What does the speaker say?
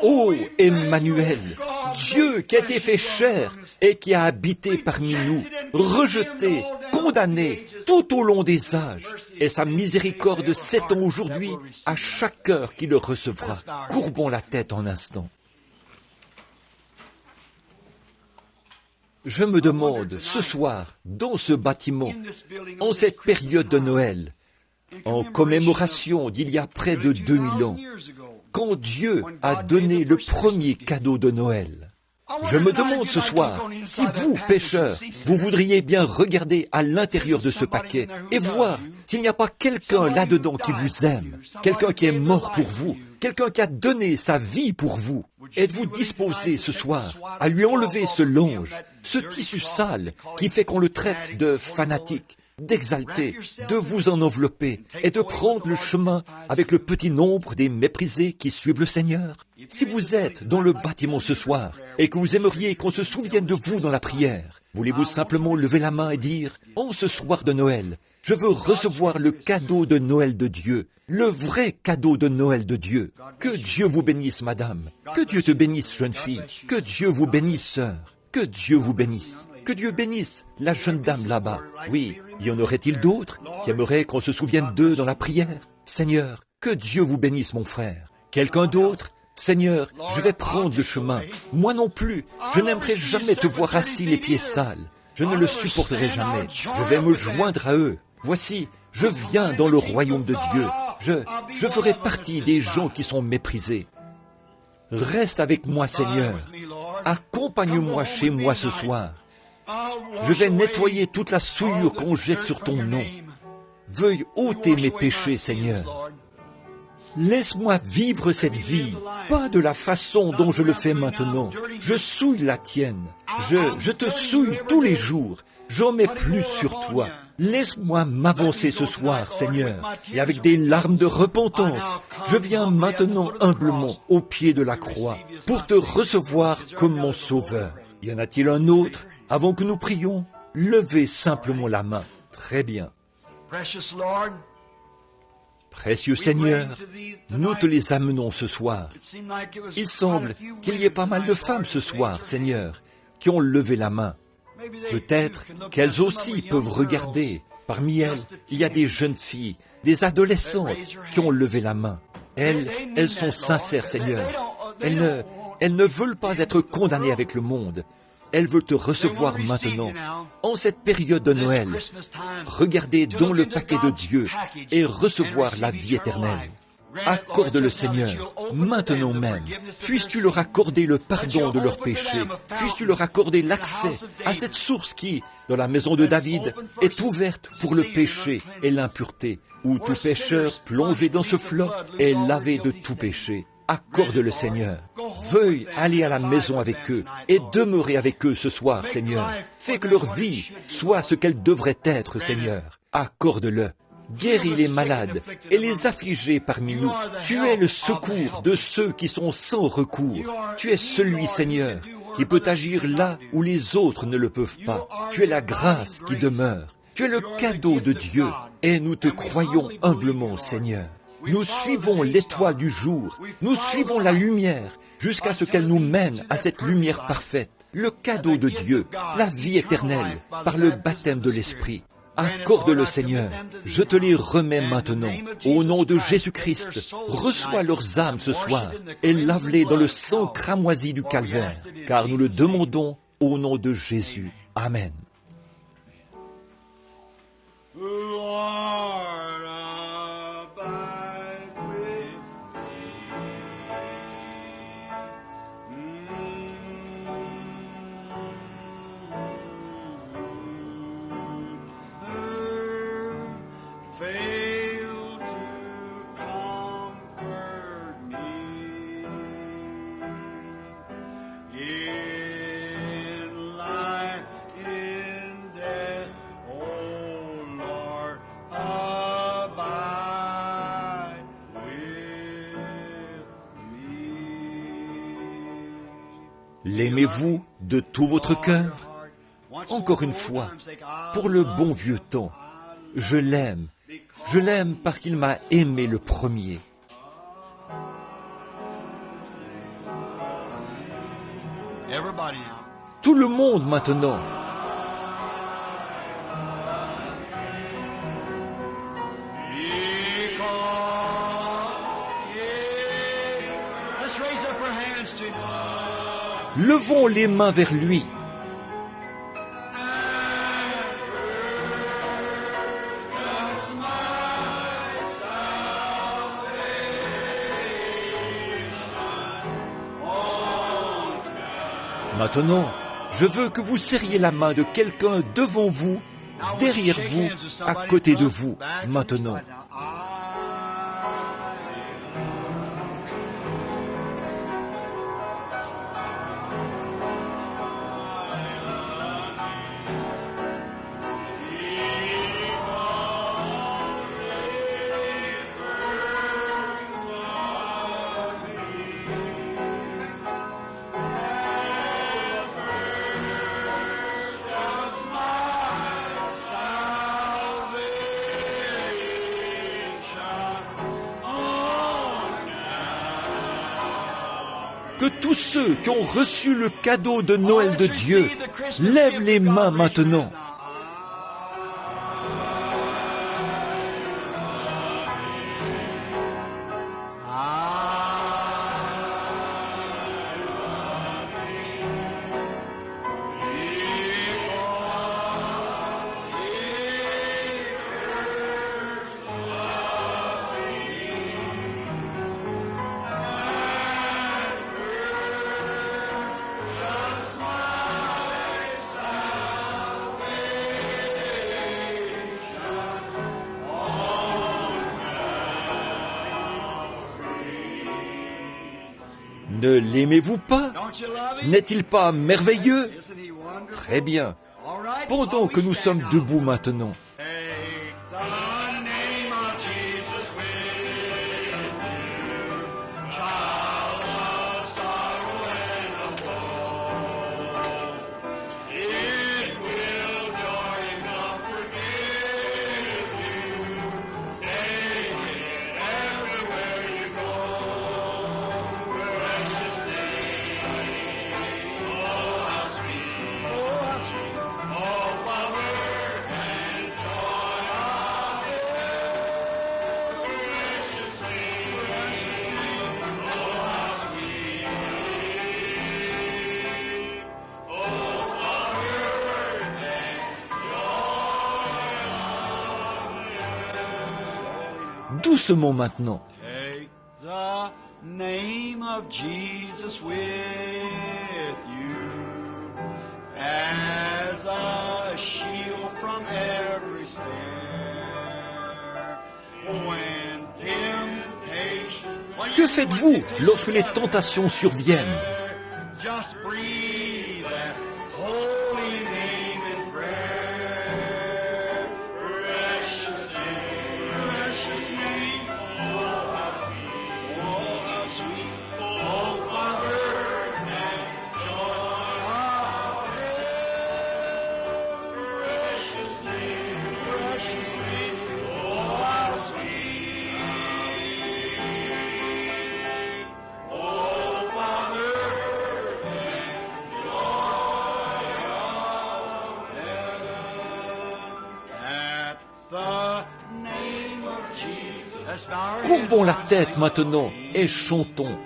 Ô Emmanuel, Dieu qui a été fait chair et qui a habité parmi nous, rejeté, condamné tout au long des âges, et sa miséricorde s'étend aujourd'hui à chaque cœur qui le recevra. Courbons la tête en instant. Je me demande ce soir, dans ce bâtiment, en cette période de Noël, en commémoration d'il y a près de 2000 ans, quand Dieu a donné le premier cadeau de Noël. Je me demande ce soir, si vous, pécheurs, vous voudriez bien regarder à l'intérieur de ce paquet et voir s'il n'y a pas quelqu'un là-dedans qui vous aime, quelqu'un qui est mort pour vous, quelqu'un qui a donné sa vie pour vous. Êtes-vous disposé ce soir à lui enlever ce longe, ce tissu sale qui fait qu'on le traite de fanatique, d'exalter, de vous en envelopper et de prendre le chemin avec le petit nombre des méprisés qui suivent le Seigneur? Si vous êtes dans le bâtiment ce soir et que vous aimeriez qu'on se souvienne de vous dans la prière, voulez-vous simplement lever la main et dire « En ce soir de Noël, je veux recevoir le cadeau de Noël de Dieu, le vrai cadeau de Noël de Dieu. » Que Dieu vous bénisse, madame. Que Dieu te bénisse, jeune fille. Que Dieu vous bénisse, sœur. Que Dieu vous bénisse. Que Dieu bénisse la jeune dame là-bas. Oui, y en aurait-il d'autres qui aimeraient qu'on se souvienne d'eux dans la prière? Seigneur, que Dieu vous bénisse, mon frère. Quelqu'un d'autre? Seigneur, je vais prendre le chemin. Moi non plus, je n'aimerais jamais te voir assis les pieds sales. Je ne le supporterai jamais. Je vais me joindre à eux. Voici, je viens dans le royaume de Dieu. Je ferai partie des gens qui sont méprisés. Reste avec moi, Seigneur. Accompagne-moi chez moi ce soir. Je vais nettoyer toute la souillure qu'on jette sur ton nom. Veuille ôter mes péchés, Seigneur. Laisse-moi vivre cette vie, pas de la façon dont je le fais maintenant. Je souille la tienne. Je te souille tous les jours. J'en mets plus sur toi. Laisse-moi m'avancer ce soir, Seigneur, et avec des larmes de repentance, je viens maintenant humblement au pied de la croix pour te recevoir comme mon sauveur. Y en a-t-il un autre? Avant que nous prions, levez simplement la main. Très bien. Précieux Seigneur, nous te les amenons ce soir. Il semble qu'il y ait pas mal de femmes ce soir, Seigneur, qui ont levé la main. Peut-être qu'elles aussi peuvent regarder. Parmi elles, il y a des jeunes filles, des adolescentes qui ont levé la main. Elles sont sincères, Seigneur. Elles ne veulent pas être condamnées avec le monde. Elles veulent te recevoir maintenant, en cette période de Noël. Regardez dans le paquet de Dieu et recevoir la vie éternelle. Accorde-le, Seigneur, maintenant même. Puisses-tu leur accorder le pardon de leurs péchés. Puisses-tu leur accorder l'accès à cette source qui, dans la maison de David, est ouverte pour le péché et l'impureté, où tout pécheur plongé dans ce flot est lavé de tout péché. Accorde-le, Seigneur. Veuille aller à la maison avec eux et demeurer avec eux ce soir, Seigneur. Fais que leur vie soit ce qu'elle devrait être, Seigneur. Accorde-le. Guéris les malades et les affligés parmi nous. Tu es le secours de ceux qui sont sans recours. Tu es celui, Seigneur, qui peut agir là où les autres ne le peuvent pas. Tu es la grâce qui demeure. Tu es le cadeau de Dieu et nous te croyons humblement, Seigneur. Nous suivons l'étoile du jour, nous suivons la lumière jusqu'à ce qu'elle nous mène à cette lumière parfaite, le cadeau de Dieu, la vie éternelle par le baptême de l'Esprit. Accorde-le, Seigneur, je te les remets maintenant. Au nom de Jésus-Christ, reçois leurs âmes ce soir et lave-les dans le sang cramoisi du calvaire, car nous le demandons au nom de Jésus. Amen. L'aimez-vous de tout votre cœur? Encore une fois, pour le bon vieux temps, je l'aime parce qu'il m'a aimé le premier. Everybody now. Tout le monde maintenant. Let's raise up our hands to Him. Levons les mains vers lui. Maintenant, je veux que vous serriez la main de quelqu'un devant vous, derrière vous, à côté de vous, maintenant. Que tous ceux qui ont reçu le cadeau de Noël de Dieu lèvent les mains maintenant. Ne l'aimez-vous pas? N'est-il pas merveilleux? Très bien. Pendant que nous sommes debout maintenant, doucement maintenant. Take the name of Jesus with you as a shield from every snare. When temptation, Que faites-vous lorsque les tentations surviennent? just breathe that holy name in prayer. Precious name, precious name. Oh, how sweet, oh, Father, and joy of heaven. Precious name, oh, how sweet. Oh, Father, and joy of heaven. At the name of Jesus. Let's bow our heads Courbons la and tête sing. maintenant et chantons.